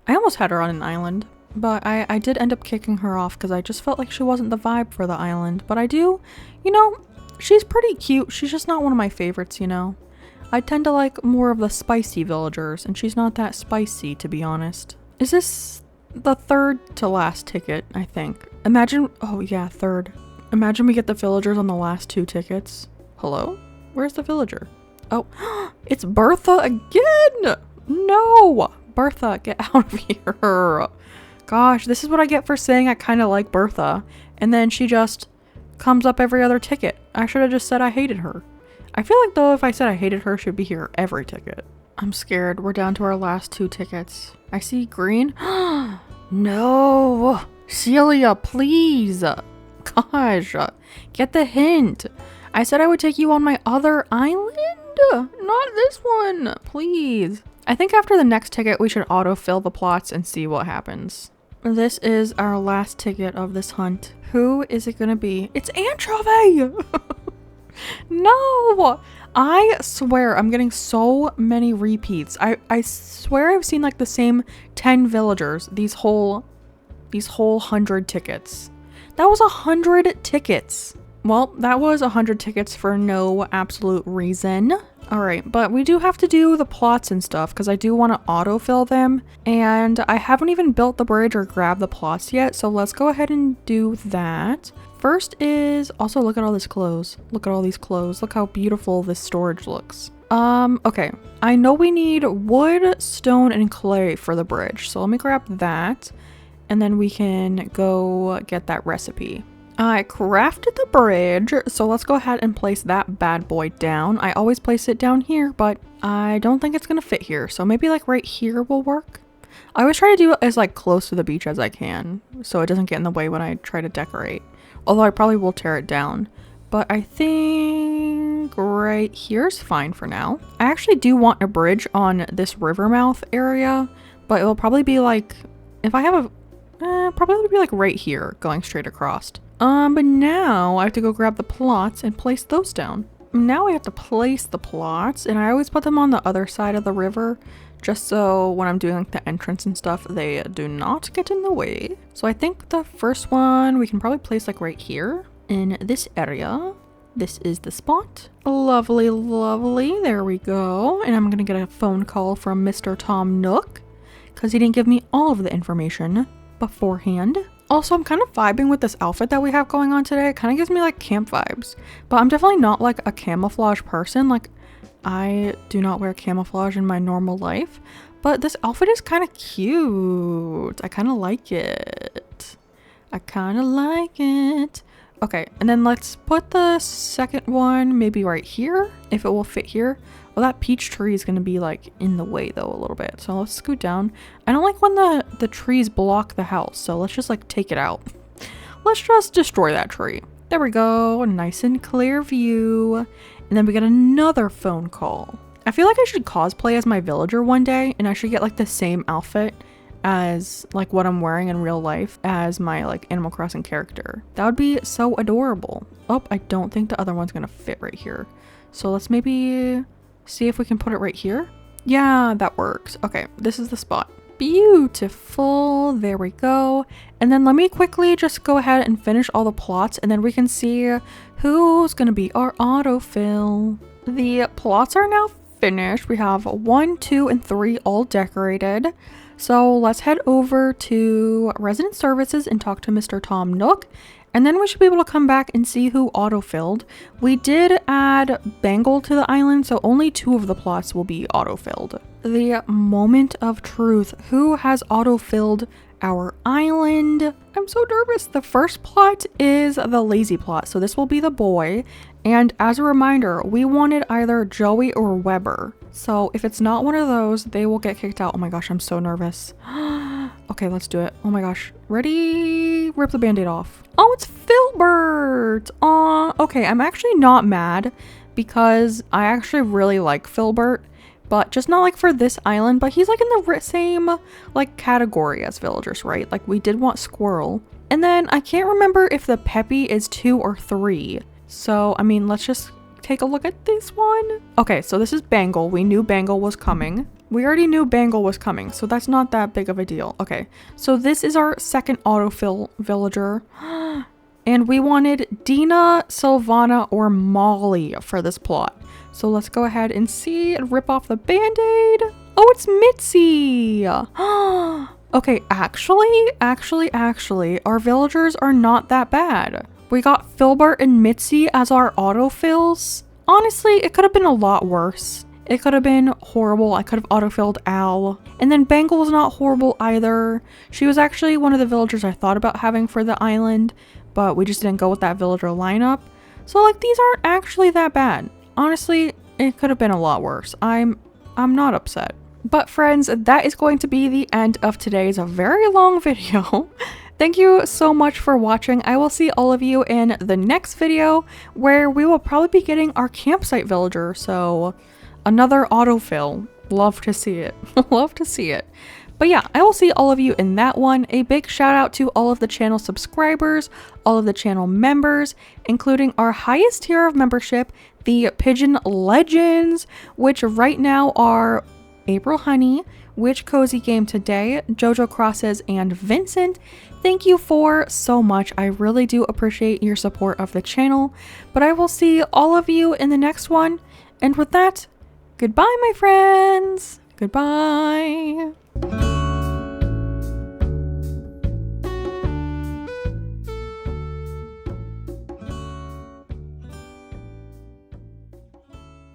almost had her on an island, but I did end up kicking her off because I just felt like she wasn't the vibe for the island. But I do, you know, she's pretty cute. She's just not one of my favorites, you know. I tend to like more of the spicy villagers, and she's not that spicy, to be honest. Is this the 3rd to last ticket, I think? Imagine, oh yeah, 3rd. Imagine we get the villagers on the last 2 tickets. Hello? Where's the villager? Oh, it's Bertha again! No! Bertha, get out of here. Gosh, this is what I get for saying I kind of like Bertha, and then she just comes up every other ticket. I should have just said I hated her. I feel like though if I said I hated her, she'd be here every ticket. I'm scared. We're down to our last 2 tickets. I see green. No! Celia, please! Gosh, get the hint. I said I would take you on my other island? Not this one, please. I think after the next ticket, we should autofill the plots and see what happens. This is our last ticket of this hunt. Who is it gonna be? It's Anchovy! No! I swear I'm getting so many repeats. I swear I've seen like the same 10 villagers these whole 100 tickets. That was 100 tickets. Well, that was 100 tickets for no absolute reason. Alright, but we do have to do the plots and stuff because I do want to autofill them, and I haven't even built the bridge or grabbed the plots yet, so let's go ahead and do that. First is, also look at all this clothes. Look at all these clothes. Look how beautiful this storage looks. Okay. I know we need wood, stone, and clay for the bridge, so let me grab that, and then we can go get that recipe. I crafted the bridge, so let's go ahead and place that bad boy down. I always place it down here, but I don't think it's gonna fit here, so maybe like right here will work. I always try to do it as like close to the beach as I can, so it doesn't get in the way when I try to decorate. Although I probably will tear it down. But I think right here's fine for now. I actually do want a bridge on this river mouth area, but it will probably be like, if I have a, probably be like right here going straight across. But now I have to go grab the plots and place those down. Now I have to place the plots, and I always put them on the other side of the river just so when I'm doing like the entrance and stuff, they do not get in the way. So I think the first one we can probably place like right here in this area. This is the spot. Lovely, lovely. There we go. And I'm gonna get a phone call from Mr. Tom Nook because he didn't give me all of the information beforehand. Also, I'm kind of vibing with this outfit that we have going on today. It kind of gives me like camp vibes, but I'm definitely not like a camouflage person. Like, I do not wear camouflage in my normal life, but this outfit is kind of cute. I kind of like it. I kind of like it. Okay, and then let's put the second one maybe right here, if it will fit here. Well, that peach tree is going to be like in the way though a little bit, so let's scoot down. I don't like when the trees block the house, so let's just like take it out. Let's just destroy that tree. There we go, nice and clear view. And then we get another phone call. I feel like I should cosplay as my villager one day, and I should get like the same outfit as like what I'm wearing in real life as my like Animal Crossing character. That would be so adorable. Oh, I don't think the other one's gonna fit right here. So let's maybe see if we can put it right here. Yeah, that works. Okay, this is the spot. Beautiful. There we go. And then let me quickly just go ahead and finish all the plots, and then we can see who's gonna be our autofill. The plots are now finished. We have 1, 2, and 3 all decorated. So let's head over to Resident Services and talk to Mr. Tom Nook. And then we should be able to come back and see who autofilled. We did add Bangle to the island, so only 2 of the plots will be autofilled. The moment of truth. Who has autofilled our island? I'm so nervous. The first plot is the lazy plot, so this will be the boy. And as a reminder, we wanted either Joey or Weber. So if it's not one of those, they will get kicked out. Oh my gosh, I'm so nervous. Okay, let's do it. Oh my gosh. Ready? Rip the band-aid off. Oh, it's Filbert! Aw, okay, I'm actually not mad because I actually really like Filbert, but just not like for this island, but he's like in the same like category as villagers, right? Like we did want Squirrel. And then I can't remember if the Peppy is 2 or 3. So, I mean, let's just take a look at this one. Okay, so this is Bangle. We knew Bangle was coming. We already knew Bangle was coming, so that's not that big of a deal. Okay, so this is our second autofill villager. And we wanted Dina, Sylvana, or Molly for this plot. So let's go ahead and see and rip off the band-aid. Oh, it's Mitzi! Okay, actually, our villagers are not that bad. We got Filbert and Mitzi as our autofills. Honestly, it could have been a lot worse. It could have been horrible. I could have autofilled Al. And then Bangle was not horrible either. She was actually one of the villagers I thought about having for the island, but we just didn't go with that villager lineup. So like these aren't actually that bad. Honestly, it could have been a lot worse. I'm not upset. But friends, that is going to be the end of today's very long video. Thank you so much for watching. I will see all of you in the next video where we will probably be getting our campsite villager. So another autofill. Love to see it. Love to see it. But yeah, I will see all of you in that one. A big shout out to all of the channel subscribers, all of the channel members, including our highest tier of membership, the Pigeon Legends, which right now are April Honey, Witch Cozy Game Today, Jojo Crosses, and Vincent. Thank you for so much. I really do appreciate your support of the channel. But I will see all of you in the next one. And with that, goodbye, my friends. Goodbye.